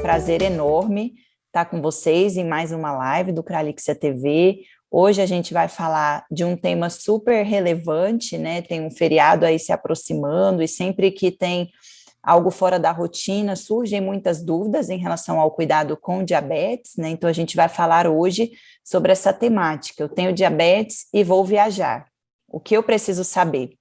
prazer enorme estar com vocês em mais uma live do Cralixia TV. Hoje a gente vai falar de um tema super relevante, né? Tem um feriado aí se aproximando e sempre que tem algo fora da rotina, surgem muitas dúvidas em relação ao cuidado com diabetes, né? Então a gente vai falar hoje sobre essa temática. Eu tenho diabetes e vou viajar. O que eu preciso saber?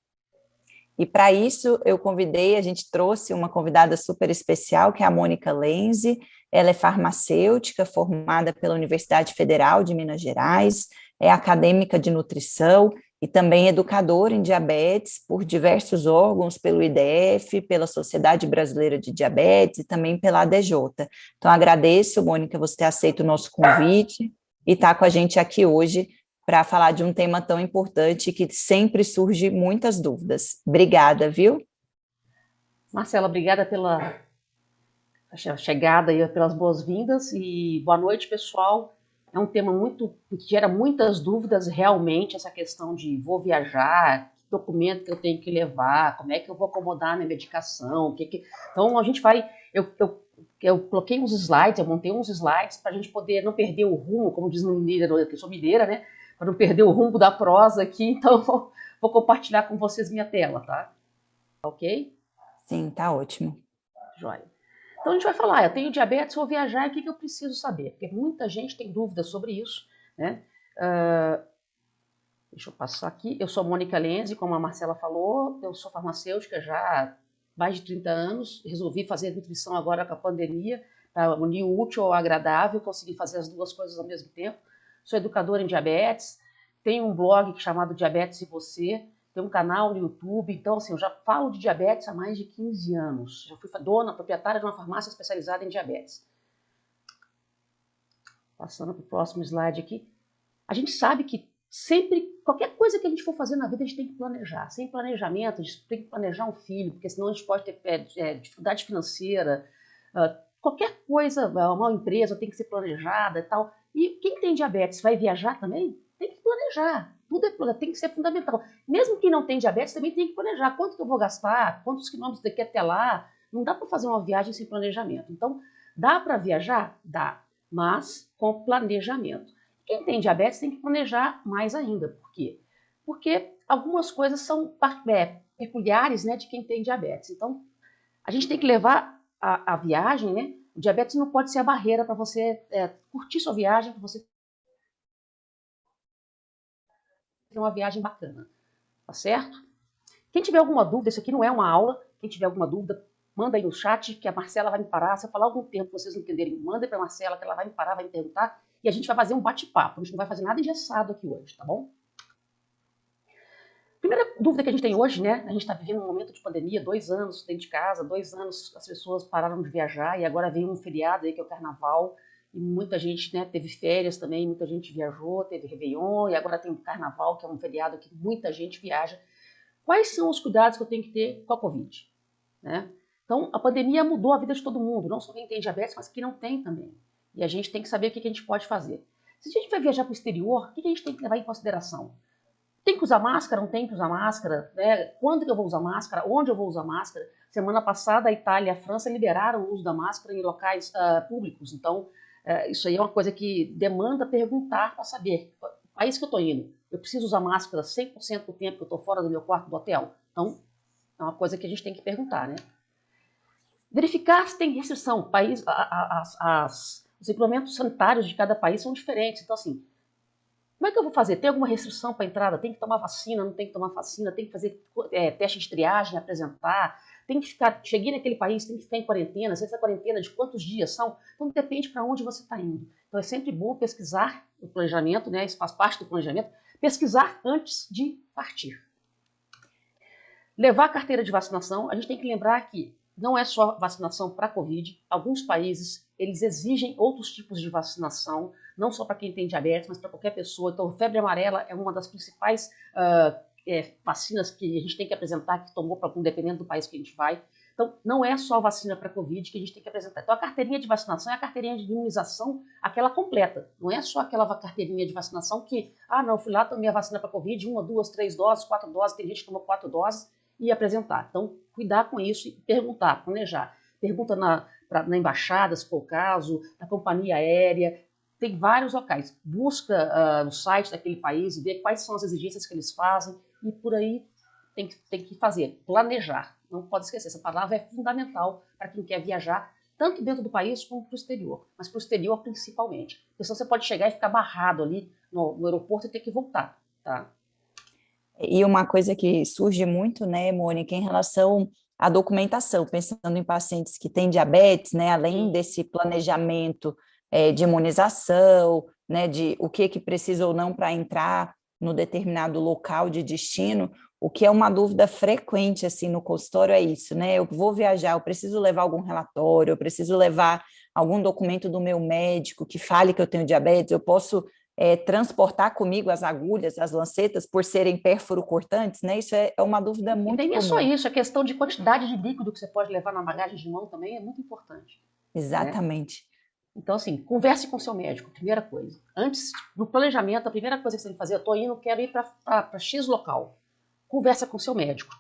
E para isso a gente trouxe uma convidada super especial, que é a Mônica Lenzi. Ela é farmacêutica, formada pela Universidade Federal de Minas Gerais, é acadêmica de nutrição e também educadora em diabetes por diversos órgãos, pelo IDF, pela Sociedade Brasileira de Diabetes e também pela ADJ. Então, agradeço, Mônica, você ter aceito o nosso convite e estar com a gente aqui hoje para falar de um tema tão importante que sempre surge muitas dúvidas. Obrigada, viu? Marcela, obrigada pela chegada e pelas boas-vindas e boa noite, pessoal. É um tema que gera muitas dúvidas realmente, essa questão de vou viajar, que documento que eu tenho que levar, como é que eu vou acomodar a minha medicação, Então a gente vai, eu coloquei uns slides, eu montei uns slides para a gente poder não perder o rumo, como diz no mineiro, eu sou mineira, né? Para não perder o rumo da prosa aqui, então vou compartilhar com vocês minha tela, tá? Ok? Sim, tá ótimo. Joia. Então a gente vai falar, eu tenho diabetes, vou viajar, o que eu preciso saber? Porque muita gente tem dúvidas sobre isso, né? Deixa eu passar aqui. Eu sou Mônica Lenzi, como a Marcela falou, eu sou farmacêutica já há mais de 30 anos, resolvi fazer nutrição agora com a pandemia, para unir o útil ao agradável, consegui fazer as duas coisas ao mesmo tempo. Sou educadora em diabetes, tenho um blog chamado Diabetes e Você, tenho um canal no YouTube, então assim, eu já falo de diabetes há mais de 15 anos. Já fui proprietária de uma farmácia especializada em diabetes. Passando para o próximo slide aqui. A gente sabe que sempre, qualquer coisa que a gente for fazer na vida, a gente tem que planejar. Sem planejamento, a gente tem que planejar um filho, porque senão a gente pode ter dificuldade financeira. Qualquer coisa, uma empresa tem que ser planejada e tal. E quem tem diabetes vai viajar também? Tem que planejar. Tudo tem que ser fundamental. Mesmo quem não tem diabetes também tem que planejar. Quanto que eu vou gastar? Quantos quilômetros daqui até lá? Não dá para fazer uma viagem sem planejamento. Então, dá para viajar? Dá. Mas com planejamento. Quem tem diabetes tem que planejar mais ainda. Por quê? Porque algumas coisas são peculiares, né, de quem tem diabetes. Então, a gente tem que levar a viagem, né? O diabetes não pode ser a barreira para você curtir sua viagem, para você ter uma viagem bacana. Tá certo? Quem tiver alguma dúvida, isso aqui não é uma aula. Quem tiver alguma dúvida, manda aí no chat, que a Marcela vai me parar. Se eu falar algum tempo vocês não entenderem, manda para a Marcela, que ela vai me parar, vai me perguntar. E a gente vai fazer um bate-papo. A gente não vai fazer nada engessado aqui hoje, tá bom? Primeira dúvida que a gente tem hoje, né? A gente está vivendo um momento de pandemia, 2 anos dentro de casa, 2 anos as pessoas pararam de viajar e agora vem um feriado aí que é o Carnaval e muita gente, né, teve férias também, muita gente viajou, teve Réveillon e agora tem o Carnaval, que é um feriado que muita gente viaja. Quais são os cuidados que eu tenho que ter com a Covid? Né? Então, a pandemia mudou a vida de todo mundo, não só quem tem diabetes, mas quem não tem também. E a gente tem que saber o que a gente pode fazer. Se a gente vai viajar para o exterior, o que a gente tem que levar em consideração? Tem que usar máscara? Não tem que usar máscara? Né? Quando que eu vou usar máscara? Onde eu vou usar máscara? Semana passada, a Itália e a França liberaram o uso da máscara em locais públicos. Então, isso aí é uma coisa que demanda perguntar para saber. O país que eu estou indo, eu preciso usar máscara 100% do tempo que eu estou fora do meu quarto do hotel? Então, é uma coisa que a gente tem que perguntar, né? Verificar se tem restrição. Os regulamentos sanitários de cada país são diferentes. Então, assim, como é que eu vou fazer? Tem alguma restrição para entrada? Tem que tomar vacina? Não tem que tomar vacina? Tem que fazer teste de triagem, apresentar? Tem que ficar, cheguei naquele país, tem que ficar em quarentena? Se essa quarentena de quantos dias são? Então depende para onde você está indo. Então é sempre bom pesquisar o planejamento, né? Isso faz parte do planejamento. Pesquisar antes de partir. Levar a carteira de vacinação. A gente tem que lembrar que não é só vacinação para Covid. Alguns países, eles exigem outros tipos de vacinação, não só para quem tem diabetes, mas para qualquer pessoa. Então, febre amarela é uma das principais vacinas que a gente tem que apresentar, que tomou, dependendo do país que a gente vai. Então, não é só vacina para Covid que a gente tem que apresentar. Então, a carteirinha de vacinação é a carteirinha de imunização, aquela completa. Não é só aquela carteirinha de vacinação que, não, fui lá, tomei a vacina para Covid, 1, 2, 3 doses, 4 doses, tem gente que tomou 4 doses, e apresentar. Então, cuidar com isso e perguntar, planejar. Pergunta na embaixada, se for o caso, na companhia aérea. Tem vários locais. Busca no site daquele país e vê quais são as exigências que eles fazem e por aí tem que fazer, planejar. Não pode esquecer, essa palavra é fundamental para quem quer viajar, tanto dentro do país como para o exterior, mas para o exterior principalmente. Porque senão você pode chegar e ficar barrado ali no aeroporto e ter que voltar, tá? E uma coisa que surge muito, né, Mônica, em relação à documentação, pensando em pacientes que têm diabetes, né, além desse planejamento de imunização, né, de o que precisa ou não para entrar no determinado local de destino, o que é uma dúvida frequente, assim, no consultório é isso, né, eu vou viajar, eu preciso levar algum relatório, eu preciso levar algum documento do meu médico que fale que eu tenho diabetes, eu posso transportar comigo as agulhas, as lancetas, por serem pérfuro-cortantes, né? Isso é uma dúvida E muito nem é só comum. isso, a questão de quantidade de líquido que você pode levar na bagagem de mão também é muito importante, né? Exatamente. Então, assim, converse com seu médico, primeira coisa. Antes, no planejamento, a primeira coisa que você tem que fazer, eu estou indo, quero ir para X local. Conversa com seu médico.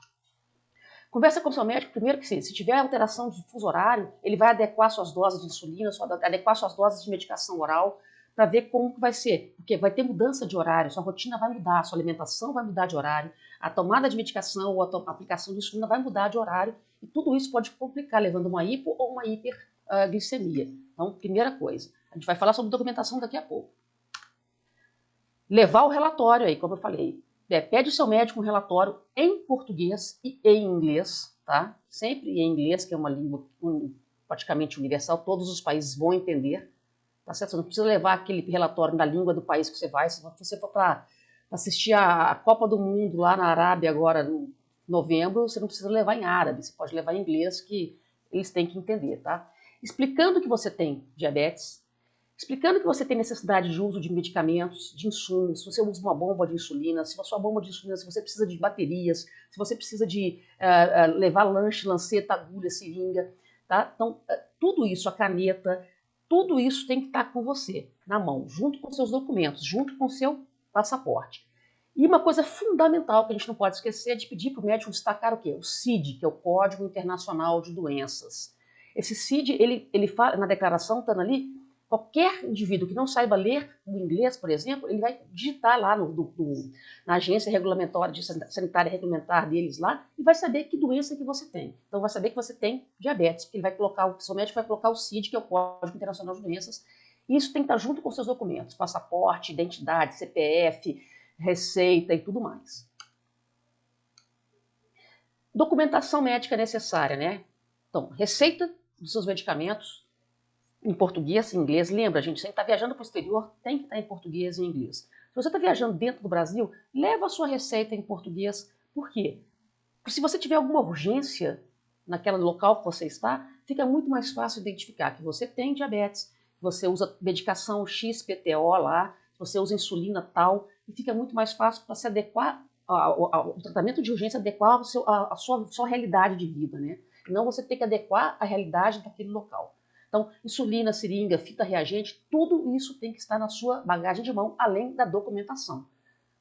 Conversa com seu médico, primeiro que se tiver alteração de fuso horário, ele vai adequar suas doses de insulina, adequar suas doses de medicação oral, para ver como que vai ser. Porque vai ter mudança de horário, sua rotina vai mudar, sua alimentação vai mudar de horário, a tomada de medicação ou a aplicação de insulina vai mudar de horário, e tudo isso pode complicar, levando uma hipo ou uma hiperglicemia. Então, primeira coisa. A gente vai falar sobre documentação daqui a pouco. Levar o relatório aí, como eu falei. Pede ao seu médico um relatório em português e em inglês, tá? Sempre em inglês, que é uma língua praticamente universal, todos os países vão entender, tá certo? Você não precisa levar aquele relatório na língua do país que você vai. Se você for para assistir a Copa do Mundo lá na Arábia agora, em novembro, você não precisa levar em árabe, você pode levar em inglês, que eles têm que entender, tá? Explicando que você tem diabetes, explicando que você tem necessidade de uso de medicamentos, de insumos, se você usa uma bomba de insulina, se a sua bomba de insulina, se você precisa de baterias, se você precisa de levar lanche, lanceta, agulha, seringa, tá? Então, tudo isso, a caneta, tudo isso tem que estar com você, na mão, junto com seus documentos, junto com seu passaporte. E uma coisa fundamental que a gente não pode esquecer é de pedir para o médico destacar o quê? O CID, que é o Código Internacional de Doenças. Esse CID, ele fala, na declaração, está ali, qualquer indivíduo que não saiba ler o inglês, por exemplo, ele vai digitar lá na agência sanitária regulamentar deles lá e vai saber que doença que você tem. Então vai saber que você tem diabetes, porque ele vai colocar, o seu médico vai colocar o CID, que é o Código Internacional de Doenças, e isso tem que estar junto com seus documentos, passaporte, identidade, CPF, receita e tudo mais. Documentação médica necessária, né? Então, receita dos seus medicamentos, em português e inglês. Lembra, gente, se você está viajando para o exterior, tem que estar em português e inglês. Se você está viajando dentro do Brasil, leva a sua receita em português. Por quê? Porque se você tiver alguma urgência naquele local que você está, fica muito mais fácil identificar que você tem diabetes, que você usa medicação XPTO lá, que você usa insulina tal, e fica muito mais fácil para se adequar ao tratamento de urgência, adequar a sua realidade de vida, né? Não você ter que adequar a realidade daquele local. Então, insulina, seringa, fita reagente, tudo isso tem que estar na sua bagagem de mão, além da documentação.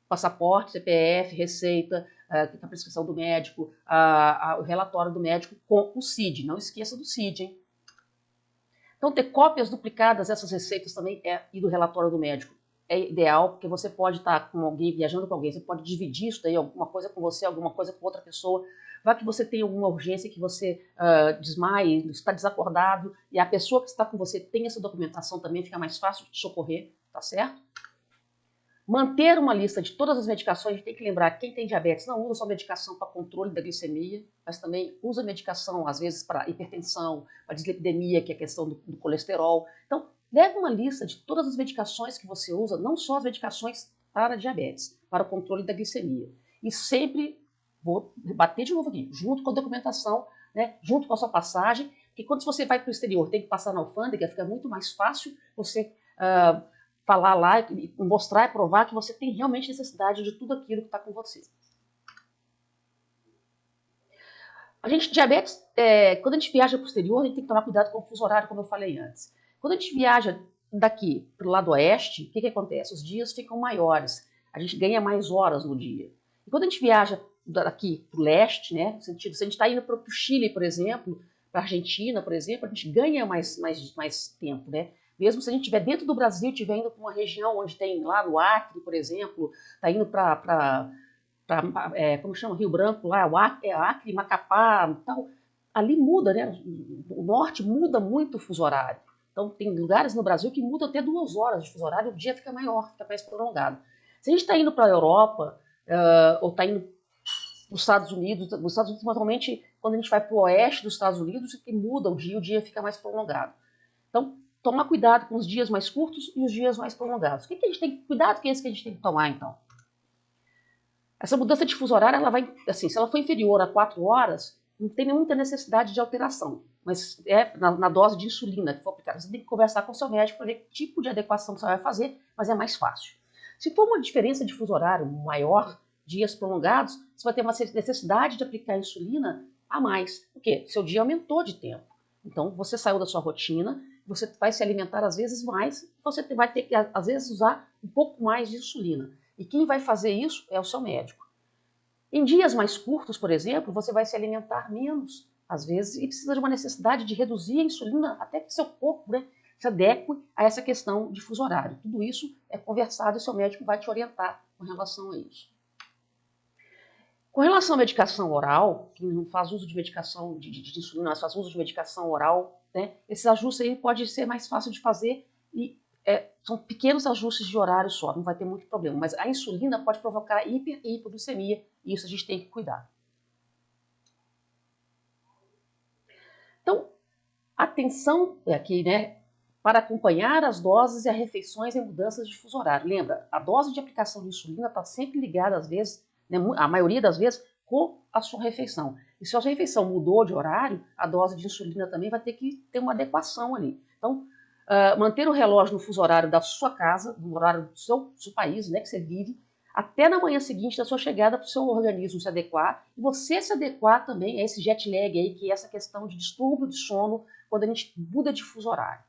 Passaporte, CPF, receita, a prescrição do médico, o relatório do médico com o CID. Não esqueça do CID, hein? Então, ter cópias duplicadas dessas receitas também e do relatório do médico é ideal, porque você pode estar com alguém, viajando com alguém, você pode dividir isso daí, alguma coisa com você, alguma coisa com outra pessoa. Vai que você tem alguma urgência, que você desmaie, está desacordado, e a pessoa que está com você tem essa documentação também, fica mais fácil de te socorrer, tá certo? Manter uma lista de todas as medicações, a gente tem que lembrar que quem tem diabetes não usa só medicação para controle da glicemia, mas também usa medicação, às vezes, para hipertensão, para dislipidemia, que é a questão do colesterol. Então, leve uma lista de todas as medicações que você usa, não só as medicações para diabetes, para o controle da glicemia. E sempre, vou bater de novo aqui, junto com a documentação, né, junto com a sua passagem, porque quando você vai para o exterior, tem que passar na alfândega, fica muito mais fácil você falar lá e mostrar e provar que você tem realmente necessidade de tudo aquilo que está com você. Diabetes, quando a gente viaja para o exterior, a gente tem que tomar cuidado com o fuso horário, como eu falei antes. Quando a gente viaja daqui para o lado oeste, o que acontece? Os dias ficam maiores, a gente ganha mais horas no dia. E quando a gente viaja daqui para o leste, né, no sentido, se a gente está indo para o Chile, por exemplo, a Argentina, por exemplo, a gente ganha mais tempo, né? Mesmo se a gente estiver dentro do Brasil, estiver indo para uma região onde tem lá no Acre, por exemplo, está indo para como chama, Rio Branco, lá, Acre, Macapá, tal, ali muda, né? O norte muda muito o fuso horário. Então, tem lugares no Brasil que mudam até 2 horas de fuso horário, o dia fica maior, fica mais prolongado. Se a gente está indo para a Europa, ou está indo para os Estados Unidos, normalmente, quando a gente vai para o oeste dos Estados Unidos, que muda o dia fica mais prolongado. Então, tomar cuidado com os dias mais curtos e os dias mais prolongados. O que a gente tem que cuidado que é esse que a gente tem que tomar, então? Essa mudança de fuso horário, ela vai, assim, se ela for inferior a 4 horas, não tem muita necessidade de alteração, mas é na dose de insulina que for aplicada. Você tem que conversar com o seu médico para ver que tipo de adequação você vai fazer, mas é mais fácil. Se for uma diferença de fuso horário maior, dias prolongados, você vai ter uma necessidade de aplicar insulina a mais. Por quê? Seu dia aumentou de tempo. Então, você saiu da sua rotina, você vai se alimentar às vezes mais, você vai ter que, às vezes, usar um pouco mais de insulina. E quem vai fazer isso é o seu médico. Em dias mais curtos, por exemplo, você vai se alimentar menos, às vezes, e precisa de uma necessidade de reduzir a insulina até que seu corpo, né, se adeque a essa questão de fuso horário. Tudo isso é conversado e seu médico vai te orientar com relação a isso. Com relação à medicação oral, quem não faz uso de medicação de insulina, mas faz uso de medicação oral, né, esses ajustes aí pode ser mais fácil de fazer e são pequenos ajustes de horário só, não vai ter muito problema. Mas a insulina pode provocar hiper e hipoglicemia e isso a gente tem que cuidar. Então, atenção aqui, né, para acompanhar as doses e as refeições em mudanças de fuso horário. Lembra, a dose de aplicação de insulina está sempre ligada, às vezes, né, a maioria das vezes, com a sua refeição. E se a sua refeição mudou de horário, a dose de insulina também vai ter que ter uma adequação ali. Então, manter o relógio no fuso horário da sua casa, no horário do seu país, né, que você vive, até na manhã seguinte da sua chegada para o seu organismo se adequar e você se adequar também a esse jet lag aí, que é essa questão de distúrbio de sono quando a gente muda de fuso horário.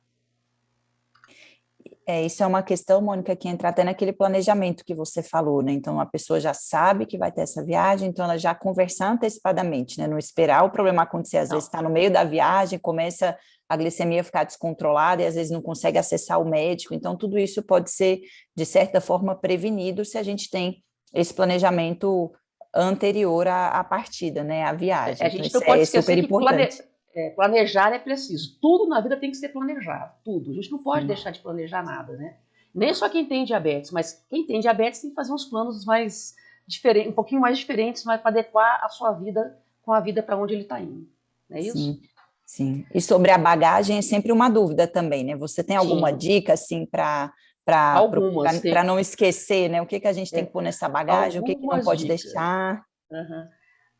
Isso é uma questão, Mônica, que entra até naquele planejamento que você falou, né? Então, a pessoa já sabe que vai ter essa viagem, então ela já conversar antecipadamente, né? Não esperar o problema acontecer, às vezes está no meio da viagem, começa a glicemia ficar descontrolada e às vezes não consegue acessar o médico, então tudo isso pode ser, de certa forma, prevenido se a gente tem esse planejamento anterior à partida, né? À viagem. A Então, gente não isso pode é esquecer super que importante. planejar é preciso. Tudo na vida tem que ser planejado, tudo. A gente não pode Sim. deixar de planejar nada, né? Nem só quem tem diabetes, mas quem tem diabetes tem que fazer uns planos mais diferentes, um pouquinho mais diferentes, mas para adequar a sua vida com a vida para onde ele está indo. Não é isso? Sim, sim. E sobre a bagagem é sempre uma dúvida também, né? Você tem alguma Sim, dica assim para algumas. não esquecer, né? O que que a gente tem que pôr nessa bagagem, o que que não Algumas pode dicas. deixar? Uhum.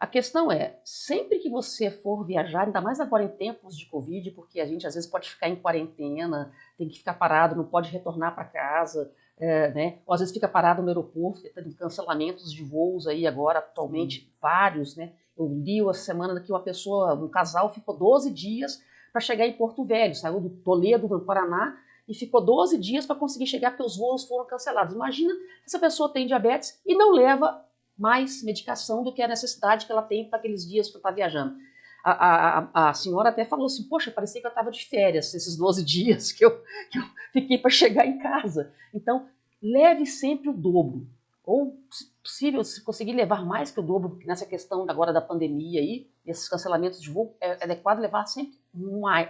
A questão é, sempre que você for viajar, ainda mais agora em tempos de Covid, porque a gente às vezes pode ficar em quarentena, tem que ficar parado, não pode retornar para casa, né? Ou às vezes fica parado no aeroporto, tem cancelamentos de voos aí agora, atualmente, vários, né? Eu li essa semana que um casal ficou 12 dias para chegar em Porto Velho, saiu do Toledo, no Paraná, e ficou 12 dias para conseguir chegar porque os voos foram cancelados. Imagina se essa pessoa tem diabetes e não leva mais medicação do que a necessidade que ela tem para aqueles dias que estar viajando. A senhora até falou assim, poxa, parecia que eu estava de férias esses 12 dias que eu fiquei para chegar em casa. Então, leve sempre o dobro. Ou, se possível, se conseguir levar mais que o dobro nessa questão agora da pandemia aí, esses cancelamentos de voo, é adequado levar sempre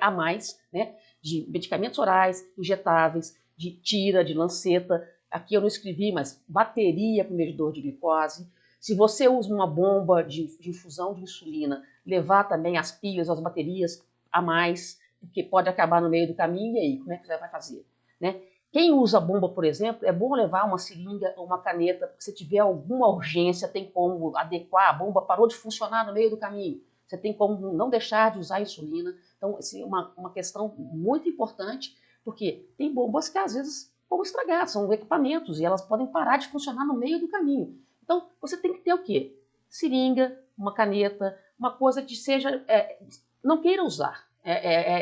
a mais, né, de medicamentos orais, injetáveis, de tira, de lanceta. Aqui eu não escrevi, mas bateria para o medidor de glicose. Se você usa uma bomba de infusão de insulina, levar também as pilhas, as baterias a mais, porque pode acabar no meio do caminho, e aí, como é que você vai fazer? Né? Quem usa bomba, por exemplo, é bom levar uma seringa ou uma caneta, porque se tiver alguma urgência, tem como adequar, a bomba parou de funcionar no meio do caminho. Você tem como não deixar de usar a insulina. Então, assim, uma questão muito importante, porque tem bombas que às vezes vão estragar, são equipamentos, e elas podem parar de funcionar no meio do caminho. Então, você tem que ter o quê? Seringa, uma caneta, uma coisa que seja... não queira usar.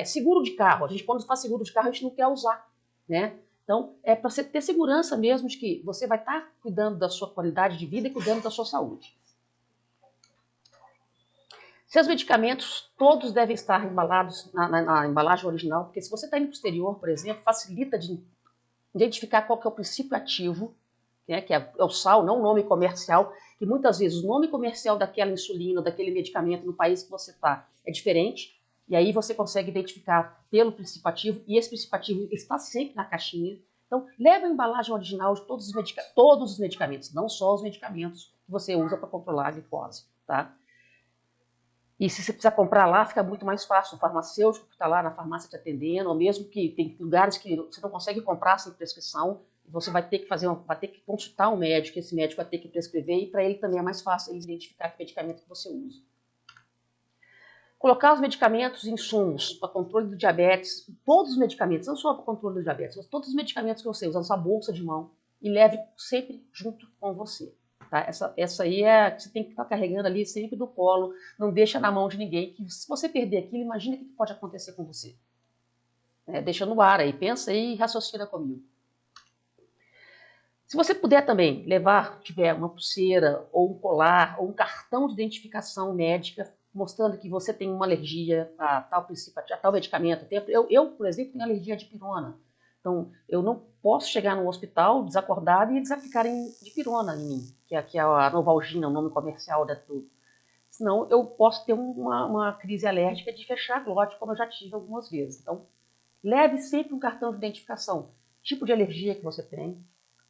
Seguro de carro. A gente, quando faz seguro de carro, a gente não quer usar, né? Então, é para você ter segurança mesmo de que você vai estar cuidando da sua qualidade de vida e cuidando da sua saúde. Seus medicamentos todos devem estar embalados na embalagem original, porque se você está indo para o exterior, por exemplo, facilita de identificar qual que é o princípio ativo, né, que é o sal, não o nome comercial, que muitas vezes o nome comercial daquela insulina, daquele medicamento no país que você está é diferente, e aí você consegue identificar pelo princípio ativo, e esse princípio ativo está sempre na caixinha. Então, leva a embalagem original de todos os medicamentos, não só os medicamentos que você usa para controlar a glicose, tá? E se você precisar comprar lá, fica muito mais fácil. O farmacêutico que está lá na farmácia te atendendo, ou mesmo que tem lugares que você não consegue comprar sem prescrição, você vai ter que vai ter que consultar um médico, esse médico vai ter que prescrever, e para ele também é mais fácil ele identificar que medicamento que você usa. Colocar os medicamentos e insumos para controle do diabetes, todos os medicamentos, não só para controle do diabetes, mas todos os medicamentos que você usa na sua bolsa de mão, e leve sempre junto com você. Tá? Essa aí é que você tem que estar carregando ali sempre do colo, não deixa na mão de ninguém, que se você perder aquilo, imagina o que pode acontecer com você. Deixa no ar aí, pensa aí e raciocina comigo. Se você puder também levar, tiver uma pulseira, ou um colar, ou um cartão de identificação médica, mostrando que você tem uma alergia a tal princípio, a tal medicamento. Eu, por exemplo, tenho alergia à dipirona. Então, eu não posso chegar no hospital desacordado e eles aplicarem dipirona em mim, que é a Novalgina, o nome comercial da tudo. Senão, eu posso ter uma crise alérgica de fechar a glote, como eu já tive algumas vezes. Então, leve sempre um cartão de identificação. Tipo de alergia que você tem.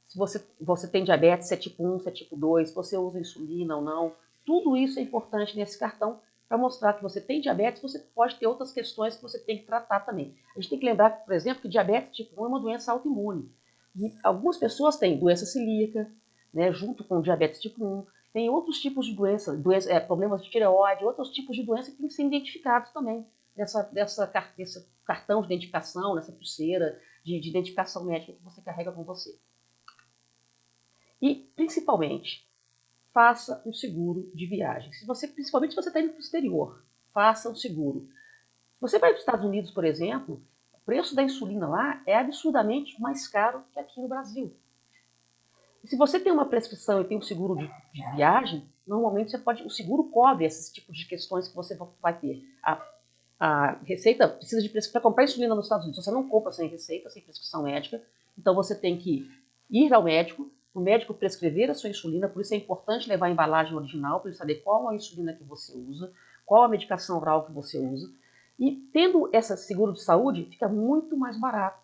Se você tem diabetes, se é tipo 1, se é tipo 2, se você usa insulina ou não. Tudo isso é importante nesse cartão para mostrar que você tem diabetes, você pode ter outras questões que você tem que tratar também. A gente tem que lembrar, por exemplo, que diabetes tipo 1 é uma doença autoimune. E algumas pessoas têm doença celíaca, né, junto com diabetes tipo 1. Tem outros tipos de problemas de tireoide, outros tipos de doença que têm que ser identificados também nesse cartão de identificação, nessa pulseira de identificação médica que você carrega com você. E, principalmente, faça um seguro de viagem. Principalmente se você está indo para o exterior, faça um seguro. Se você vai para os Estados Unidos, por exemplo, o preço da insulina lá é absurdamente mais caro que aqui no Brasil. E se você tem uma prescrição e tem um seguro de viagem, normalmente o seguro cobre esses tipos de questões que você vai ter. A receita precisa de prescrição. Para comprar insulina nos Estados Unidos, você não compra sem receita, sem prescrição médica. Então você tem que ir ao médico, o médico prescrever a sua insulina, por isso é importante levar a embalagem original, para ele saber qual a insulina que você usa, qual a medicação oral que você usa. E tendo esse seguro de saúde, fica muito mais barato.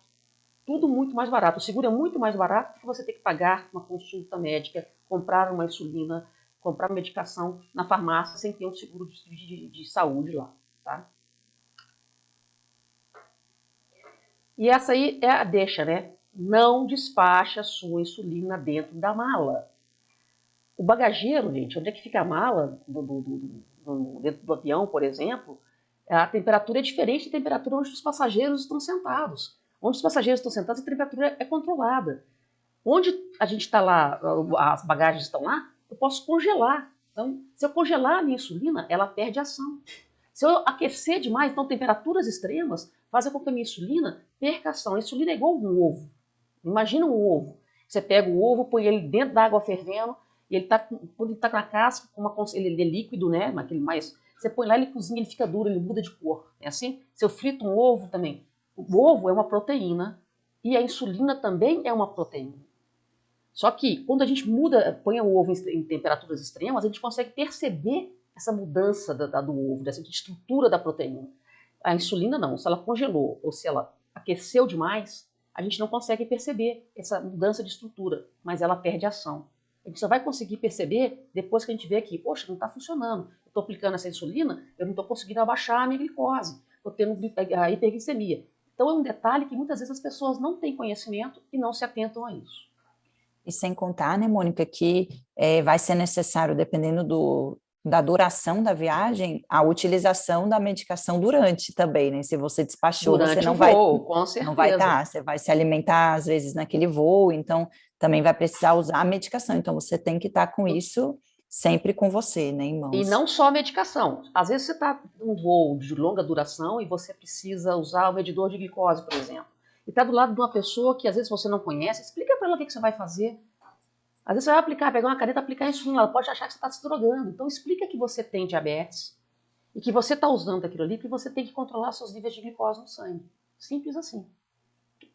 Tudo muito mais barato. O seguro é muito mais barato do que você ter que pagar uma consulta médica, comprar uma insulina, comprar uma medicação na farmácia sem ter um seguro de saúde lá. Tá? E essa aí é a deixa, né? Não despache a sua insulina dentro da mala. O bagageiro, gente, onde é que fica a mala dentro do avião, por exemplo, a temperatura é diferente da temperatura onde os passageiros estão sentados. Onde os passageiros estão sentados, a temperatura é controlada. Onde a gente está lá, as bagagens estão lá, eu posso congelar. Então, se eu congelar a minha insulina, ela perde ação. Se eu aquecer demais, então temperaturas extremas fazem com que a minha insulina perca ação. A insulina é igual um ovo. Imagina um ovo. Você pega o ovo, põe ele dentro da água fervendo, e ele quando ele está na casca, ele é líquido, né? Você põe lá, ele cozinha, ele fica duro, ele muda de cor. É assim? Se eu frito um ovo também. O ovo é uma proteína e a insulina também é uma proteína. Só que quando a gente põe o ovo em temperaturas extremas, a gente consegue perceber essa mudança do ovo, dessa estrutura da proteína. A insulina não, se ela congelou ou se ela aqueceu demais, a gente não consegue perceber essa mudança de estrutura, mas ela perde ação. A gente só vai conseguir perceber depois que a gente vê aqui, poxa, não está funcionando. Eu estou aplicando essa insulina, eu não estou conseguindo abaixar a minha glicose, estou tendo a hiperglicemia. Então é um detalhe que muitas vezes as pessoas não têm conhecimento e não se atentam a isso. E sem contar, né, Mônica, que vai ser necessário, dependendo da duração da viagem, a utilização da medicação durante também, né? Se você despachou, durante você não o voo, com certeza. não vai estar, você vai se alimentar, às vezes, naquele voo, então também vai precisar usar a medicação. Então, você tem que estar com isso sempre com você, né, em mãos. E não só a medicação. Às vezes você está num voo de longa duração e você precisa usar o medidor de glicose, por exemplo. E está do lado de uma pessoa que às vezes você não conhece, explica para ela o que você vai fazer. Às vezes você vai pegar uma caneta, aplicar insulina, ela pode achar que você está se drogando. Então explica que você tem diabetes, E que você está usando aquilo ali porque você tem que controlar seus níveis de glicose no sangue. Simples assim.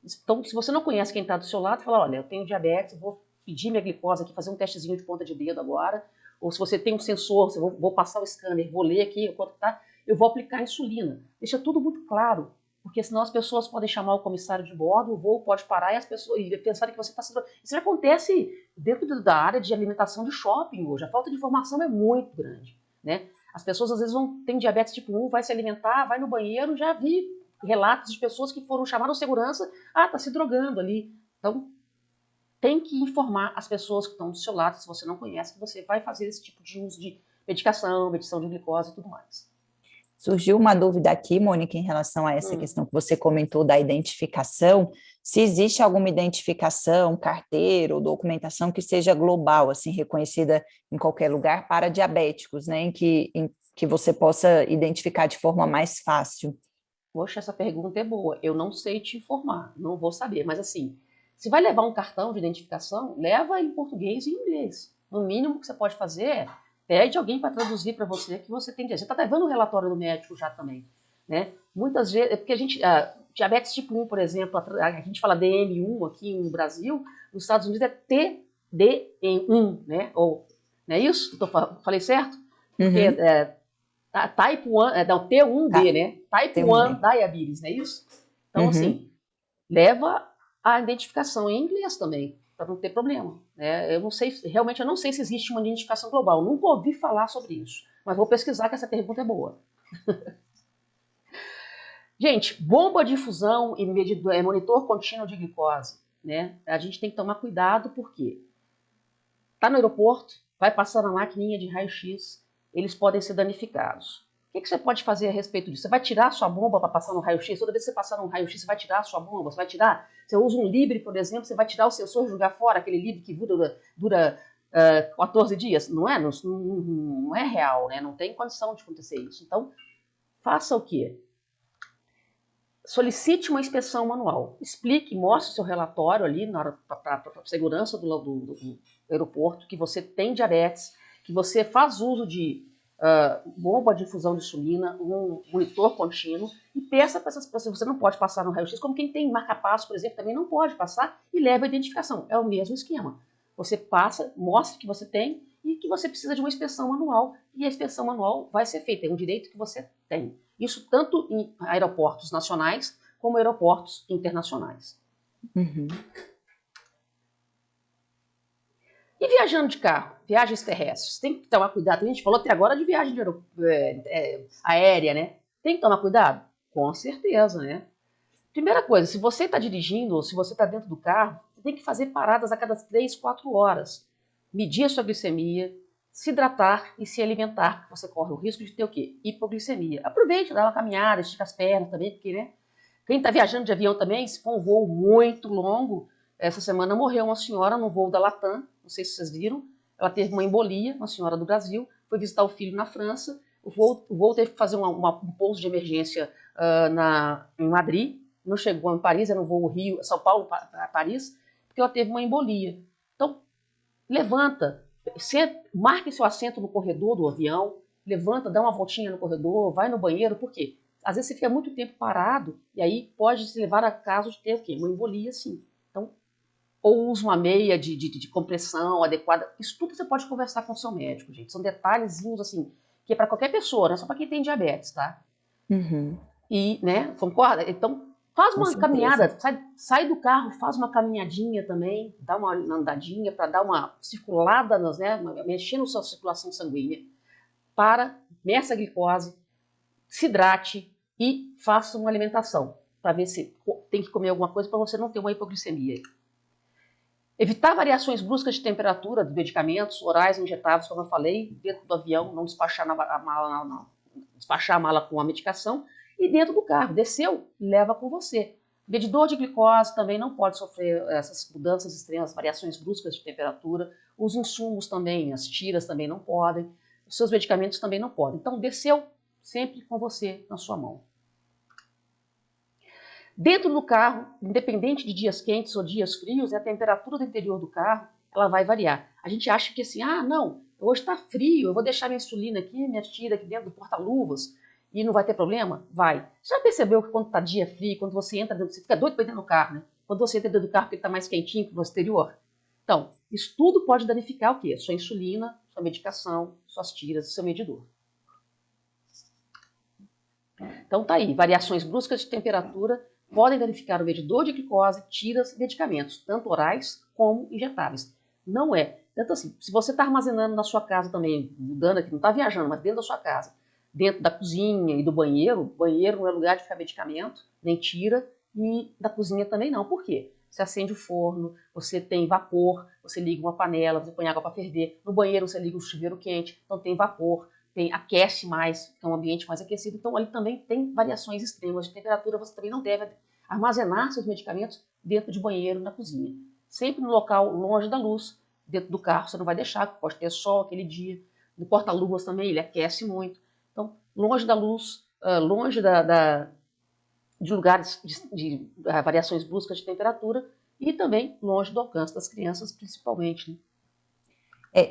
Então, se você não conhece quem está do seu lado, fala, olha, eu tenho diabetes, vou pedir minha glicose aqui, fazer um testezinho de ponta de dedo agora. Ou se você tem um sensor, vou passar o scanner, vou ler aqui quanto está, eu vou aplicar insulina. Deixa tudo muito claro, porque senão as pessoas podem chamar o comissário de bordo, o voo pode parar e as pessoas pensarem que você está sendo... Isso já acontece dentro da área de alimentação de shopping hoje. A falta de informação é muito grande, né? As pessoas às vezes têm diabetes tipo 1, vai se alimentar, vai no banheiro, já vi relatos de pessoas que foram chamadas segurança, tá se drogando ali. Então, tem que informar as pessoas que estão do seu lado, se você não conhece, que você vai fazer esse tipo de uso de medicação, medição de glicose e tudo mais. Surgiu uma dúvida aqui, Mônica, em relação a essa questão que você comentou da identificação, se existe alguma identificação, carteira ou documentação que seja global, assim, reconhecida em qualquer lugar para diabéticos, né, em que você possa identificar de forma mais fácil. Poxa, essa pergunta é boa. Eu não sei te informar, não vou saber. Mas assim, se vai levar um cartão de identificação, leva em português e em inglês. No mínimo que você pode fazer é pede alguém para traduzir para você que você tem. Você está levando o relatório do médico já também, né? Muitas vezes, é porque a gente, diabetes tipo 1, por exemplo, a gente fala DM1 aqui no Brasil, nos Estados Unidos é TD1, né? Ou, não é isso? Falei certo? Porque Uhum. Type 1, não, T1D, Tá, né? Type tem um 1 D. diabetes, não é isso? Então, Uhum. assim, leva a identificação em inglês também, para não ter problema. Né? Eu não sei, realmente eu não sei se existe uma identificação global, nunca ouvi falar sobre isso, mas vou pesquisar que essa pergunta é boa. Gente, bomba de infusão e monitor contínuo de glicose, né? A gente tem que tomar cuidado porque está no aeroporto, vai passar na maquininha de raio-x, eles podem ser danificados. O que você pode fazer a respeito disso? Você vai tirar a sua bomba para passar no raio-x? Toda vez que você passar no raio-x, você vai tirar a sua bomba? Você vai tirar? Você usa um Libre, por exemplo, você vai tirar o sensor e jogar fora, aquele Libre que dura 14 dias? Não é? Não é real, né? Não tem condição de acontecer isso. Então, faça o quê? Solicite uma inspeção manual. Explique, mostre o seu relatório ali para a segurança do aeroporto, que você tem diabetes, que você faz uso de bomba de infusão de insulina, um monitor contínuo, e peça para essas pessoas, você não pode passar no raio-x, como quem tem marca-passo, por exemplo, também não pode passar, e leva a identificação. É o mesmo esquema. Você passa, mostra que você tem e que você precisa de uma inspeção manual, e a inspeção manual vai ser feita, é um direito que você tem. Isso tanto em aeroportos nacionais como aeroportos internacionais. Uhum. E viajando de carro, viagens terrestres, tem que tomar cuidado. A gente falou até agora de viagem aérea, né? Tem que tomar cuidado? Com certeza, né? Primeira coisa, se você está dirigindo ou se você está dentro do carro, você tem que fazer paradas a cada 3, 4 horas. Medir a sua glicemia, se hidratar e se alimentar, porque você corre o risco de ter o quê? Hipoglicemia. Aproveite, dá uma caminhada, estica as pernas também, porque, né? Quem está viajando de avião também, se for um voo muito longo, essa semana morreu uma senhora no voo da Latam, não sei se vocês viram, ela teve uma embolia, uma senhora do Brasil, foi visitar o filho na França, o voo teve que fazer um pouso de emergência em Madrid, não chegou em Paris, era um voo Rio, São Paulo para Paris, porque ela teve uma embolia. Então, levanta, marque seu assento no corredor do avião, levanta, dá uma voltinha no corredor, vai no banheiro, por quê? Às vezes você fica muito tempo parado e aí pode se levar a caso de ter o quê? Uma embolia, sim. Então, ou usa uma meia de compressão adequada. Isso tudo você pode conversar com o seu médico, gente. São detalhezinhos, assim, que é para qualquer pessoa, não é só para quem tem diabetes, tá? Uhum. E, né, concorda? Então, faz Com uma certeza. caminhada, sai do carro, faz uma caminhadinha também, dá uma andadinha para dar uma circulada, né, mexer na sua circulação sanguínea. Meça a glicose, se hidrate e faça uma alimentação para ver se tem que comer alguma coisa para você não ter uma hipoglicemia. Evitar variações bruscas de temperatura dos medicamentos orais injetáveis, como eu falei, dentro do avião, não despachar despachar a mala com a medicação, e dentro do carro, desceu, leva com você. Medidor de glicose também não pode sofrer essas mudanças extremas, variações bruscas de temperatura. Os insumos também, as tiras também não podem. Os seus medicamentos também não podem. Então, desceu sempre com você na sua mão. Dentro do carro, independente de dias quentes ou dias frios, a temperatura do interior do carro ela vai variar. A gente acha que assim, não, hoje está frio, eu vou deixar minha insulina aqui, minha tira aqui dentro do porta-luvas e não vai ter problema? Vai. Já percebeu que quando está dia frio, quando você entra dentro, você fica doido para dentro do carro, né? Quando você entra dentro do carro porque ele está mais quentinho que no exterior? Então, isso tudo pode danificar o quê? Sua insulina, sua medicação, suas tiras, seu medidor. Então tá aí, variações bruscas de temperatura podem danificar o medidor de glicose, tiras, medicamentos, tanto orais como injetáveis. Não é. Tanto assim, se você está armazenando na sua casa também, mudando aqui, não está viajando, mas dentro da sua casa, dentro da cozinha e do banheiro, banheiro não é lugar de ficar medicamento, nem tira, e da cozinha também não. Por quê? Você acende o forno, você tem vapor, você liga uma panela, você põe água para ferver. No banheiro você liga um chuveiro quente, então tem vapor, aquece mais, é um ambiente mais aquecido. Então ali também tem variações extremas de temperatura. Você também não deve armazenar seus medicamentos dentro de banheiro, na cozinha. Sempre no local longe da luz, dentro do carro você não vai deixar, pode ter sol aquele dia. No porta-luvas também ele aquece muito. Então, longe da luz, longe de lugares de variações bruscas de temperatura e também longe do alcance das crianças, principalmente. Né?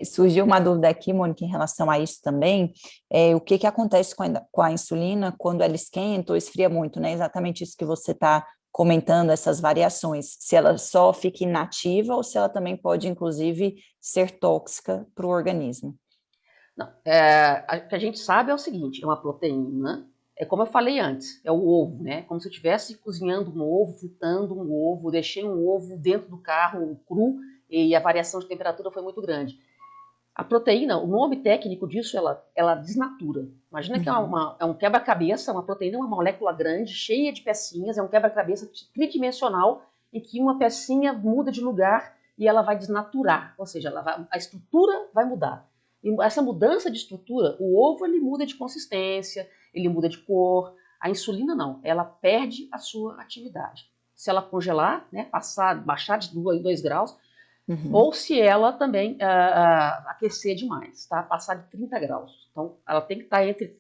Surgiu uma dúvida aqui, Mônica, em relação a isso também, o que que acontece com a insulina quando ela esquenta ou esfria muito, né? Exatamente isso que você está comentando, essas variações, se ela só fica inativa ou se ela também pode, inclusive, ser tóxica para o organismo. Não, o que a gente sabe é o seguinte, é uma proteína, é como eu falei antes, é o ovo, né? Como se eu estivesse cozinhando um ovo, fritando um ovo, deixei um ovo dentro do carro cru e a variação de temperatura foi muito grande. A proteína, o nome técnico disso, ela desnatura. Imagina que é um quebra-cabeça, uma proteína é uma molécula grande, cheia de pecinhas, é um quebra-cabeça tridimensional, em que uma pecinha muda de lugar e ela vai desnaturar, ou seja, a estrutura vai mudar. E essa mudança de estrutura, o ovo ele muda de consistência, ele muda de cor, a insulina não, ela perde a sua atividade. Se ela congelar, né, baixar de 2 graus, ou se ela também aquecer demais, tá? Passar de 30 graus. Então, ela tem que estar entre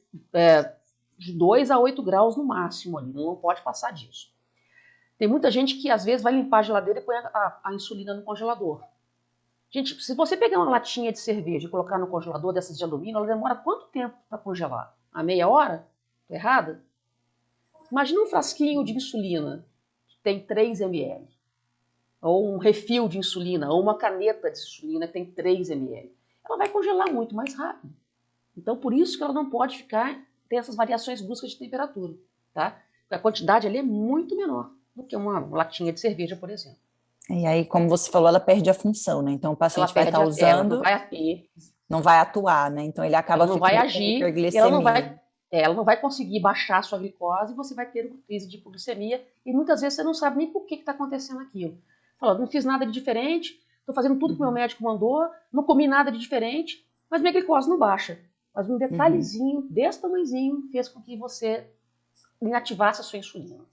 de 2 a 8 graus no máximo ali, não pode passar disso. Tem muita gente que às vezes vai limpar a geladeira e põe a insulina no congelador. Gente, se você pegar uma latinha de cerveja e colocar no congelador dessas de alumínio, ela demora quanto tempo para congelar? A meia hora? Tô errada? Imagina um frasquinho de insulina que tem 3 ml. Ou um refil de insulina, ou uma caneta de insulina que tem 3 ml. Ela vai congelar muito mais rápido. Então, por isso que ela não pode ter essas variações bruscas de temperatura, tá? Porque a quantidade ali é muito menor do que uma latinha de cerveja, por exemplo. E aí, como você falou, ela perde a função, né? Então, o paciente vai estar usando, não vai atuar, né? Então, ele acaba ela não vai ficando com agir, hiperglicemia. ela não vai conseguir baixar a sua glicose e você vai ter uma crise de hipoglicemia e muitas vezes você não sabe nem por que está acontecendo aquilo. Fala, não fiz nada de diferente, estou fazendo tudo que o meu médico mandou, não comi nada de diferente, mas minha glicose não baixa. Mas um detalhezinho desse tamanhozinho fez com que você inativasse a sua insulina.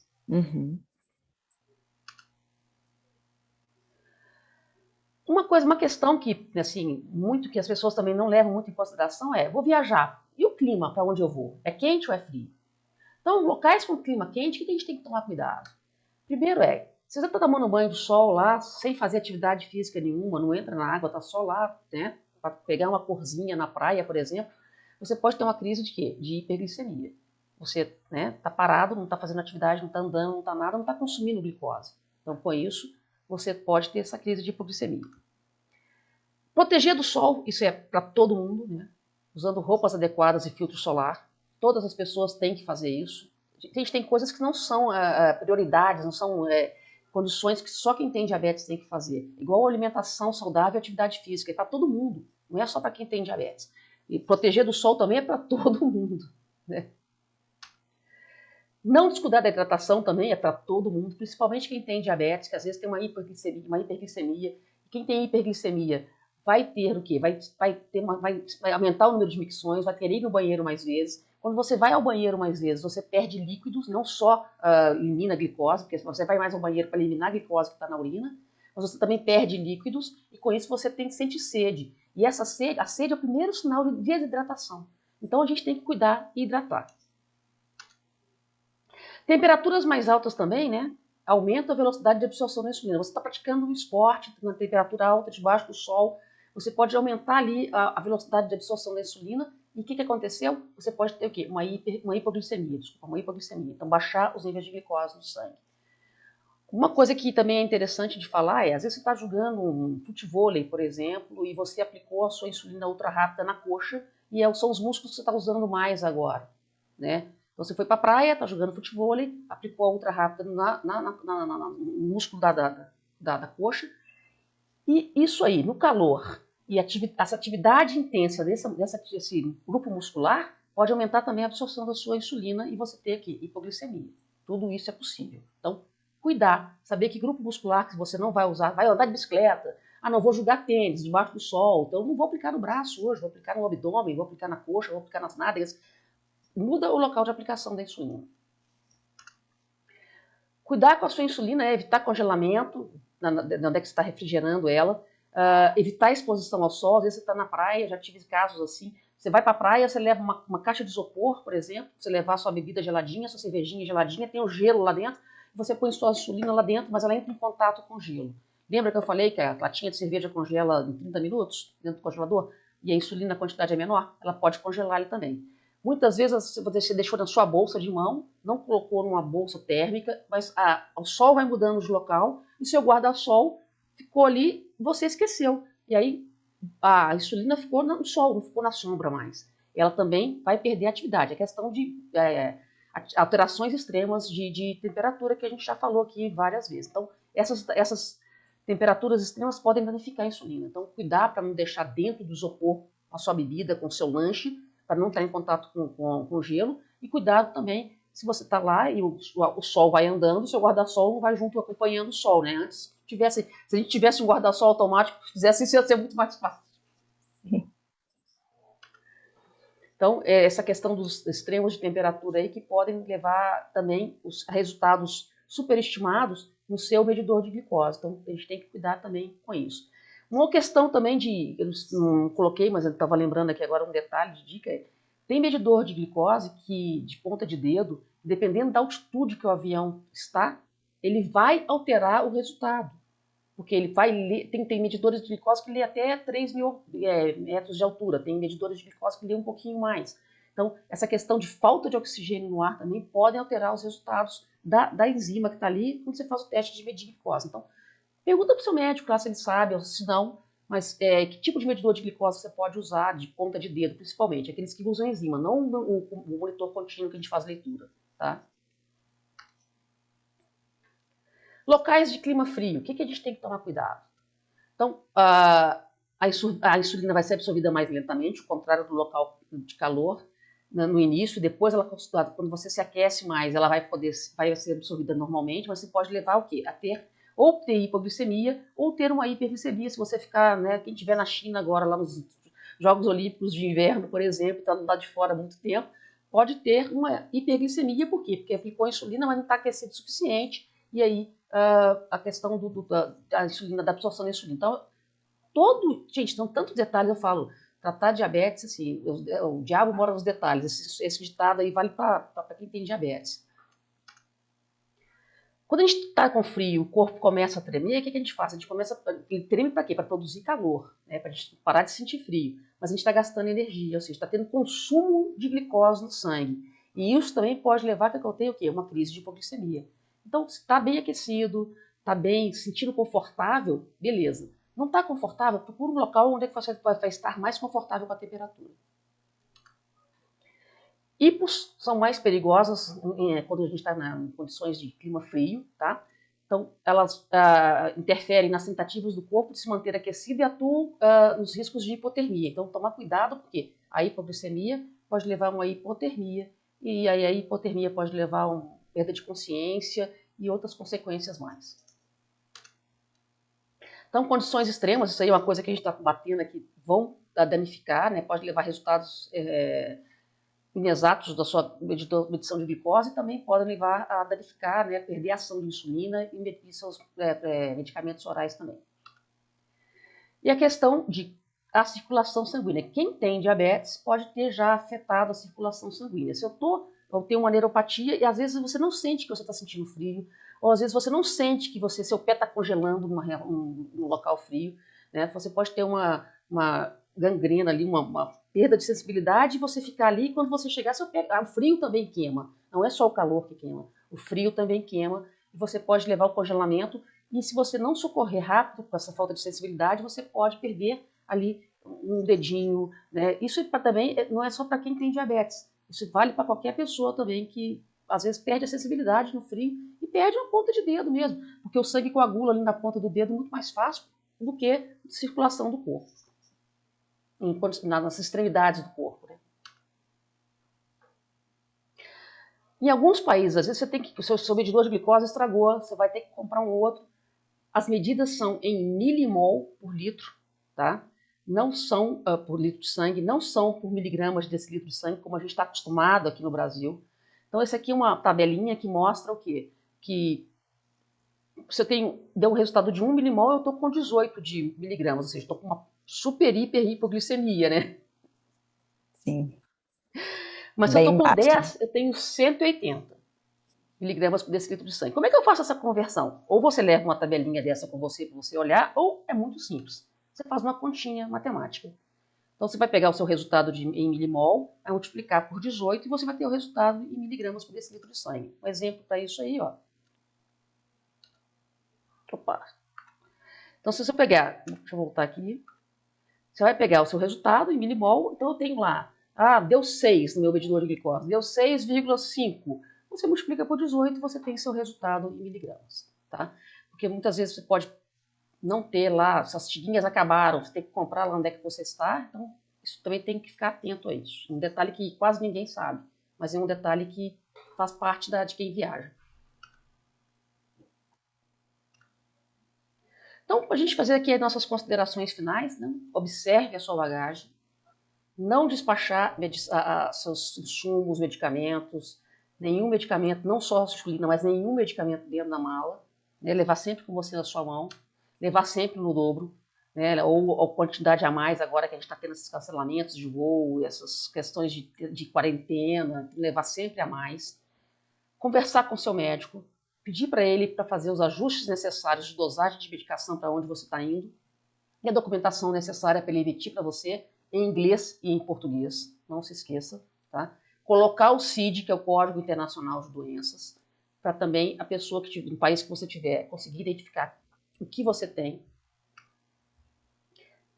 Uma questão que, assim, muito que as pessoas também não levam muito em consideração é, vou viajar, e o clima para onde eu vou? É quente ou é frio? Então, locais com clima quente, o que a gente tem que tomar cuidado? Primeiro se você está tomando banho de sol lá, sem fazer atividade física nenhuma, não entra na água, está só lá, né, para pegar uma corzinha na praia, por exemplo, você pode ter uma crise de quê? De hiperglicemia. Você está parado, não está fazendo atividade, não está andando, não está nada, não está consumindo glicose. Então, com isso, você pode ter essa crise de hipoglicemia. Proteger do sol, isso é para todo mundo, né? Usando roupas adequadas e filtro solar. Todas as pessoas têm que fazer isso. A gente tem coisas que não são prioridades, não são condições que só quem tem diabetes tem que fazer. Igual alimentação saudável e atividade física, é para todo mundo, não é só para quem tem diabetes. E proteger do sol também é para todo mundo. Né? Não descuidar da hidratação também é para todo mundo, principalmente quem tem diabetes, que às vezes tem uma hiperglicemia. Quem tem hiperglicemia vai ter o quê? Vai aumentar o número de micções, vai querer ir no banheiro mais vezes. Quando você vai ao banheiro mais vezes, você perde líquidos, não só elimina a glicose, porque você vai mais ao banheiro para eliminar a glicose que está na urina, mas você também perde líquidos e com isso você sente sede. E a sede é o primeiro sinal de desidratação. Então a gente tem que cuidar e hidratar. Temperaturas mais altas também, né? Aumenta a velocidade de absorção da insulina. Você está praticando um esporte na temperatura alta, debaixo do sol, você pode aumentar ali a velocidade de absorção da insulina. E o que aconteceu? Você pode ter o quê? Uma hipoglicemia, desculpa, uma hipoglicemia. Então, baixar os níveis de glicose no sangue. Uma coisa que também é interessante de falar é, às vezes você está jogando um futevôlei, por exemplo, e você aplicou a sua insulina ultra rápida na coxa, e são os músculos que você está usando mais agora, né? Então você foi para a praia, está jogando futevôlei, aplicou a ultra rápida no músculo da coxa, e isso aí, no calor, e essa atividade intensa desse grupo muscular, pode aumentar também a absorção da sua insulina e você ter aqui hipoglicemia. Tudo isso é possível. Então, cuidar, saber que grupo muscular que você não vai usar, vai andar de bicicleta, não vou jogar tênis debaixo do sol, então não vou aplicar no braço hoje, vou aplicar no abdômen, vou aplicar na coxa, vou aplicar nas nádegas. Muda o local de aplicação da insulina. Cuidar com a sua insulina é evitar congelamento, onde é que você está refrigerando ela, evitar a exposição ao sol. Às vezes você está na praia, já tive casos assim, você vai para a praia, você leva uma caixa de isopor, por exemplo, você levar sua bebida geladinha, sua cervejinha geladinha, tem o gelo lá dentro, você põe sua insulina lá dentro, mas ela entra em contato com o gelo. Lembra que eu falei que a latinha de cerveja congela em 30 minutos dentro do congelador? E a insulina, a quantidade é menor? Ela pode congelar ele também. Muitas vezes você deixou na sua bolsa de mão, não colocou numa bolsa térmica, mas o sol vai mudando de local e seu guarda-sol ficou ali, você esqueceu. E aí a insulina ficou no sol, não ficou na sombra mais. Ela também vai perder a atividade. É questão de alterações extremas de temperatura que a gente já falou aqui várias vezes. Então, essas temperaturas extremas podem danificar a insulina. Então, cuidar para não deixar dentro do isopor a sua bebida com o seu lanche, para não estar em contato com o gelo. E cuidado também, se você está lá e o sol vai andando, o seu guarda-sol não vai junto acompanhando o sol, né? Antes, se a gente tivesse um guarda-sol automático que fizesse isso, ia ser muito mais fácil. Então, essa questão dos extremos de temperatura aí que podem levar também os resultados superestimados no seu medidor de glicose. Então, a gente tem que cuidar também com isso. Uma questão também eu não coloquei, mas eu estava lembrando aqui agora um detalhe de dica, tem medidor de glicose que, de ponta de dedo, dependendo da altitude que o avião está, ele vai alterar o resultado. Porque ele vai ler, tem medidores de glicose que lê até 3 mil metros de altura, tem medidores de glicose que lê um pouquinho mais. Então, essa questão de falta de oxigênio no ar também pode alterar os resultados da enzima que está ali quando você faz o teste de medir glicose. Então, pergunta para o seu médico lá se ele sabe ou se não, mas que tipo de medidor de glicose você pode usar de ponta de dedo, principalmente, aqueles que usam enzima, não o monitor contínuo que a gente faz leitura, tá? Locais de clima frio, o que a gente tem que tomar cuidado? Então, a insulina vai ser absorvida mais lentamente, ao contrário do local de calor, no início, depois quando você se aquece mais, ela vai ser absorvida normalmente, mas você pode levar o quê? A ter hipoglicemia ou ter uma hiperglicemia, se você ficar, né, quem estiver na China agora, lá nos Jogos Olímpicos de Inverno, por exemplo, está lá de fora há muito tempo, pode ter uma hiperglicemia, por quê? Porque aplicou a insulina, mas não está aquecido o suficiente, e aí a questão da insulina, da absorção da insulina. Então, gente, são tantos detalhes, eu falo, tratar diabetes, assim, o diabo mora nos detalhes, esse ditado aí vale para quem tem diabetes. Quando a gente está com frio, o corpo começa a tremer, o que a gente faz? Ele treme para quê? Para produzir calor, né? Para a gente parar de sentir frio. Mas a gente está gastando energia, ou seja, está tendo consumo de glicose no sangue. E isso também pode levar a que eu tenha o quê? Uma crise de hipoglicemia. Então, se está bem aquecido, está bem, se sentindo confortável, beleza. Não está confortável, procura um local onde você vai estar mais confortável com a temperatura. Hipos são mais perigosas quando a gente está em condições de clima frio, tá? Então, elas interferem nas tentativas do corpo de se manter aquecido e atuam nos riscos de hipotermia. Então, tomar cuidado, porque a hipoglicemia pode levar a uma hipotermia, e aí a hipotermia pode levar a uma perda de consciência e outras consequências mais. Então, condições extremas, isso aí é uma coisa que a gente está batendo aqui, vão danificar, né? Pode levar a resultados inexatos da sua medição de glicose e também podem levar a danificar, né, perder a ação de insulina e seus medicamentos orais também. E a questão da circulação sanguínea. Quem tem diabetes pode ter já afetado a circulação sanguínea. Se eu tenho uma neuropatia e às vezes você não sente que você está sentindo frio, ou às vezes você não sente que seu pé está congelando num local frio, né? Você pode ter uma uma gangrena ali, uma perda de sensibilidade, e você ficar ali, e quando você chegar, o frio também queima. Não é só o calor que queima, o frio também queima, e você pode levar ao congelamento, e se você não socorrer rápido com essa falta de sensibilidade, você pode perder ali um dedinho, né? Isso também não é só para quem tem diabetes, isso vale para qualquer pessoa também que às vezes perde a sensibilidade no frio e perde a ponta de dedo mesmo, porque o sangue coagula ali na ponta do dedo muito mais fácil do que circulação do corpo, nas extremidades do corpo. Né? Em alguns países, às vezes você tem que, o seu medidor de glicose estragou, você vai ter que comprar um outro. As medidas são em milimol por litro, tá? Não são por litro de sangue, não são por miligramas de decilitro de sangue, como a gente está acostumado aqui no Brasil. Então, essa aqui é uma tabelinha que mostra o quê? Que se eu deu um resultado de 1 milimol, eu estou com 18 de miligramas, ou seja, estou com uma super, hiper, hipoglicemia, né? Sim. Mas se eu estou com 10, eu tenho 180 miligramas por decilitro de sangue. Como é que eu faço essa conversão? Ou você leva uma tabelinha dessa com você para você olhar, ou é muito simples. Você faz uma continha matemática. Então você vai pegar o seu resultado em milimol, vai multiplicar por 18 e você vai ter o resultado em miligramas por decilitro de sangue. Um exemplo para isso aí, ó. Opa. Então se você pegar, deixa eu voltar aqui, você vai pegar o seu resultado em milimol, então eu tenho lá, deu 6 no meu medidor de glicose, deu 6,5. Você multiplica por 18 e você tem seu resultado em miligramas, tá? Porque muitas vezes você pode não ter lá, essas tirinhas acabaram, você tem que comprar lá onde é que você está, então isso também tem que ficar atento a isso. Um detalhe que quase ninguém sabe, mas é um detalhe que faz parte de quem viaja. Então, para a gente fazer aqui as nossas considerações finais, né? Observe a sua bagagem, não despachar seus insumos, medicamentos, nenhum medicamento, não só a insulina, mas nenhum medicamento dentro da mala, né? Levar sempre com você na sua mão, levar sempre no dobro, né? ou quantidade a mais agora que a gente está tendo esses cancelamentos de voo, essas questões de quarentena, levar sempre a mais. Conversar com o seu médico, pedir para ele para fazer os ajustes necessários de dosagem de medicação para onde você está indo, e a documentação necessária para ele emitir para você em inglês e em português, não se esqueça, tá? Colocar o CID, que é o Código Internacional de Doenças, para também a pessoa que no país que você tiver conseguir identificar o que você tem.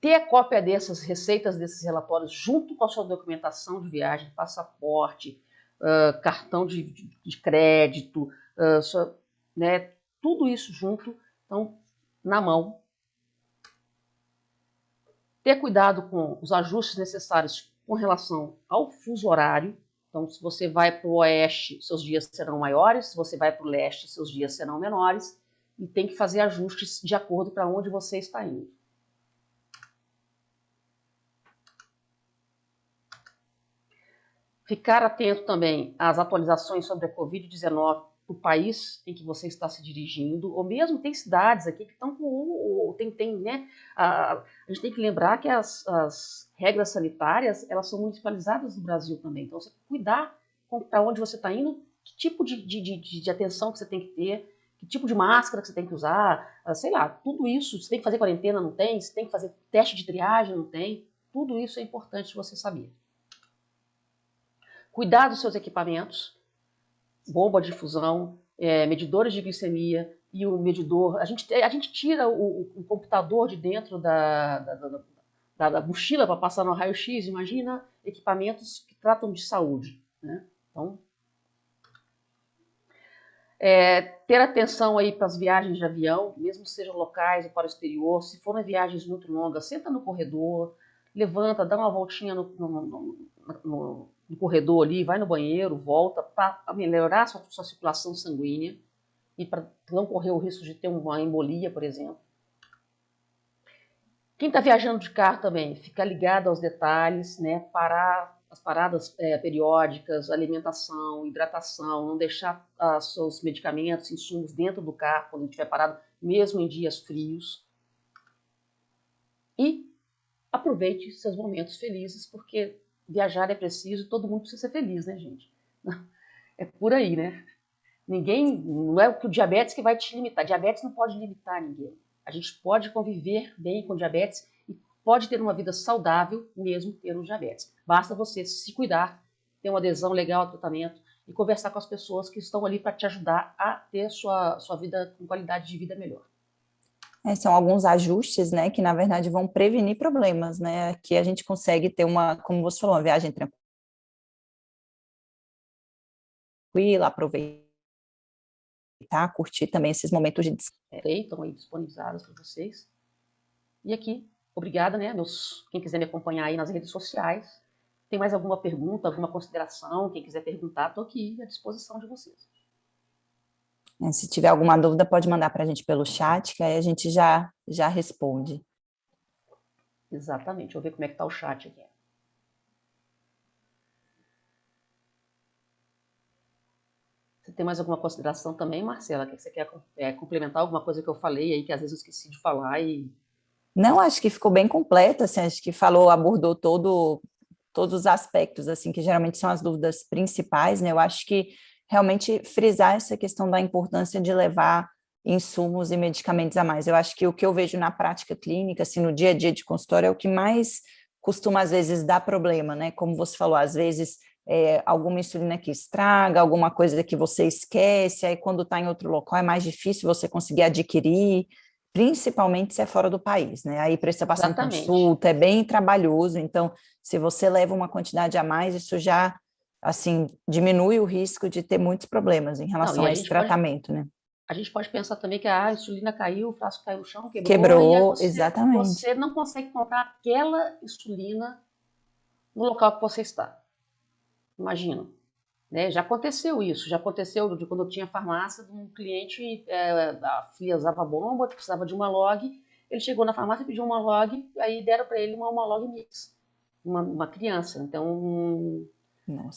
Ter a cópia dessas receitas, desses relatórios, junto com a sua documentação de viagem, passaporte, cartão de crédito, né, tudo isso junto, então, na mão. Ter cuidado com os ajustes necessários com relação ao fuso horário. Então, se você vai para o oeste, seus dias serão maiores. Se você vai para o leste, seus dias serão menores. E tem que fazer ajustes de acordo para onde você está indo. Ficar atento também às atualizações sobre a Covid-19 do país em que você está se dirigindo, ou mesmo tem cidades aqui que estão com né? A gente tem que lembrar que as regras sanitárias, elas são municipalizadas no Brasil também, então você tem que cuidar para onde você está indo, que tipo de atenção que você tem que ter, que tipo de máscara que você tem que usar, sei lá, tudo isso, você tem que fazer quarentena, não tem, você tem que fazer teste de triagem, não tem, tudo isso é importante você saber. Cuidar dos seus equipamentos, bomba de difusão, medidores de glicemia e o medidor. A gente tira o computador de dentro da mochila para passar no raio-x. Imagina equipamentos que tratam de saúde. Né? Então, ter atenção aí para as viagens de avião, mesmo que sejam locais ou para o exterior. Se forem viagens muito longas, senta no corredor, levanta, dá uma voltinha no corredor ali, vai no banheiro, volta, para melhorar a sua circulação sanguínea e para não correr o risco de ter uma embolia, por exemplo. Quem está viajando de carro também, fica ligado aos detalhes, né? Parar as paradas periódicas, alimentação, hidratação, não deixar seus medicamentos, insumos dentro do carro quando estiver parado, mesmo em dias frios. E aproveite seus momentos felizes, porque viajar é preciso, todo mundo precisa ser feliz, né, gente? É por aí, né? Não é o diabetes que vai te limitar. Diabetes não pode limitar ninguém. A gente pode conviver bem com diabetes e pode ter uma vida saudável mesmo tendo diabetes. Basta você se cuidar, ter uma adesão legal ao tratamento e conversar com as pessoas que estão ali para te ajudar a ter sua vida com qualidade de vida melhor. São alguns ajustes, né, que na verdade vão prevenir problemas, né? Aqui a gente consegue ter como você falou, uma viagem tranquila, aproveitar, curtir também esses momentos de descanso. Estão aí disponibilizadas para vocês. E aqui, obrigada, né, quem quiser me acompanhar aí nas redes sociais. Tem mais alguma pergunta, alguma consideração? Quem quiser perguntar, estou aqui à disposição de vocês. Se tiver alguma dúvida, pode mandar para a gente pelo chat, que aí a gente já responde. Exatamente. Deixa eu ver como é que está o chat aqui. Você tem mais alguma consideração também, Marcela? Que você quer complementar alguma coisa que eu falei aí, que às vezes eu esqueci de falar e... Não, acho que ficou bem completo, assim, acho que abordou todos os aspectos, assim, que geralmente são as dúvidas principais, né? Eu acho que realmente frisar essa questão da importância de levar insumos e medicamentos a mais. Eu acho que o que eu vejo na prática clínica, assim, no dia a dia de consultório, é o que mais costuma, às vezes, dar problema, né? Como você falou, às vezes, alguma insulina que estraga, alguma coisa que você esquece, aí quando está em outro local é mais difícil você conseguir adquirir, principalmente se é fora do país, né? Aí precisa passar em consulta, é bem trabalhoso, então, se você leva uma quantidade a mais, isso já, assim, diminui o risco de ter muitos problemas em relação a esse tratamento, né? A gente pode pensar também que a insulina caiu, o frasco caiu no chão, Quebrou, e aí exatamente. você não consegue comprar aquela insulina no local que você está. Imagina. Né? Já aconteceu isso, já aconteceu de quando eu tinha farmácia, de um cliente, a filha usava bomba, precisava de uma log, ele chegou na farmácia e pediu uma log, aí deram para ele uma log mix, uma criança, então né,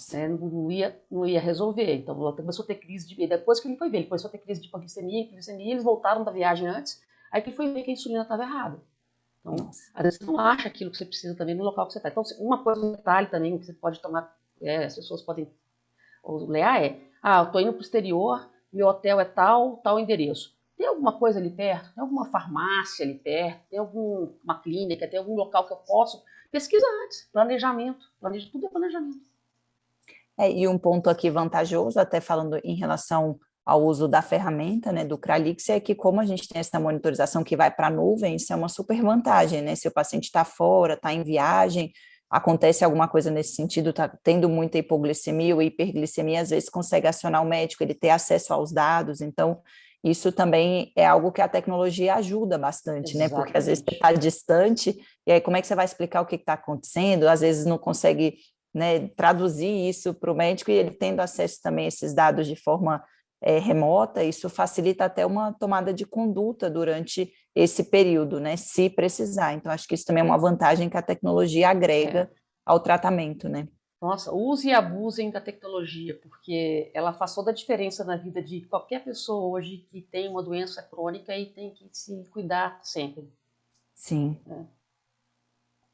não ia resolver, então ela começou a ter crise de... Depois que ele foi ver, ele começou a ter crise de hipoglicemia, eles voltaram da viagem antes, aí que ele foi ver que a insulina estava errada. Então, às vezes você não acha aquilo que você precisa também no local que você está. Então, uma coisa, um detalhe também que você pode tomar, as pessoas podem olhar eu estou indo para o exterior, meu hotel é tal endereço. Tem alguma coisa ali perto? Tem alguma farmácia ali perto? Tem alguma clínica? Tem algum local que eu posso? Pesquisa antes, planejamento. Tudo é planejamento. E um ponto aqui vantajoso, até falando em relação ao uso da ferramenta, né, do Cralix, é que como a gente tem essa monitorização que vai para a nuvem, isso é uma super vantagem, né? Se o paciente está fora, está em viagem, acontece alguma coisa nesse sentido, está tendo muita hipoglicemia ou hiperglicemia, às vezes consegue acionar o médico, ele ter acesso aos dados, então isso também é algo que a tecnologia ajuda bastante, né? Porque às vezes você está distante, e aí como é que você vai explicar o que está acontecendo? Às vezes não consegue, né, traduzir isso para o médico, e ele tendo acesso também a esses dados de forma remota, isso facilita até uma tomada de conduta durante esse período, né, se precisar. Então, acho que isso também é uma vantagem que a tecnologia agrega ao tratamento, né? Nossa, use e abusem da tecnologia, porque ela faz toda a diferença na vida de qualquer pessoa hoje que tem uma doença crônica e tem que se cuidar sempre. Sim.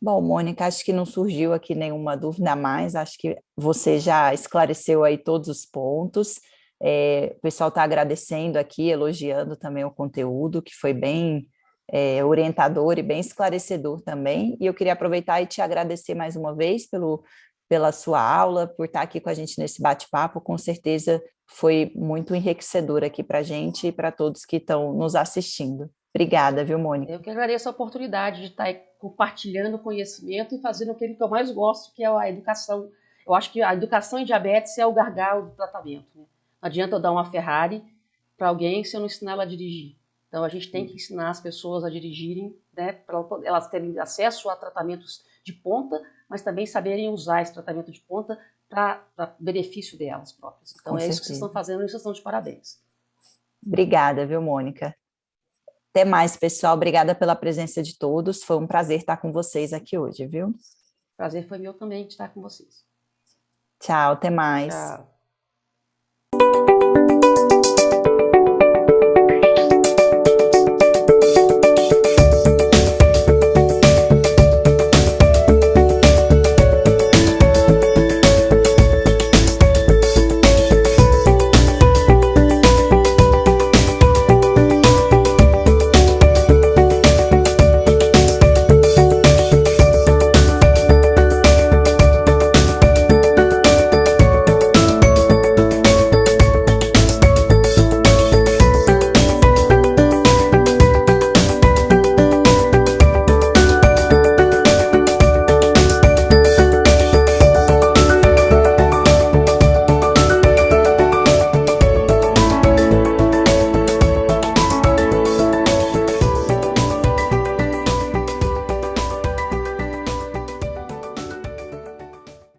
Bom, Mônica, acho que não surgiu aqui nenhuma dúvida a mais, acho que você já esclareceu aí todos os pontos. O pessoal está agradecendo aqui, elogiando também o conteúdo, que foi bem orientador e bem esclarecedor também. E eu queria aproveitar e te agradecer mais uma vez pela sua aula, por estar aqui com a gente nesse bate-papo. Com certeza foi muito enriquecedor aqui para a gente e para todos que estão nos assistindo. Obrigada, viu, Mônica? Eu que agradeço a oportunidade de estar aí compartilhando conhecimento e fazendo aquilo que eu mais gosto, que é a educação. Eu acho que a educação em diabetes é o gargalo do tratamento. Né? Não adianta eu dar uma Ferrari para alguém se eu não ensinar ela a dirigir. Então, a gente tem que ensinar as pessoas a dirigirem, né, para elas terem acesso a tratamentos de ponta, mas também saberem usar esse tratamento de ponta para benefício delas próprias. Então, é isso que vocês estão fazendo e vocês estão de parabéns. Obrigada, viu, Mônica? Até mais, pessoal. Obrigada pela presença de todos. Foi um prazer estar com vocês aqui hoje, viu? Prazer foi meu também de estar com vocês. Tchau, até mais. Tchau.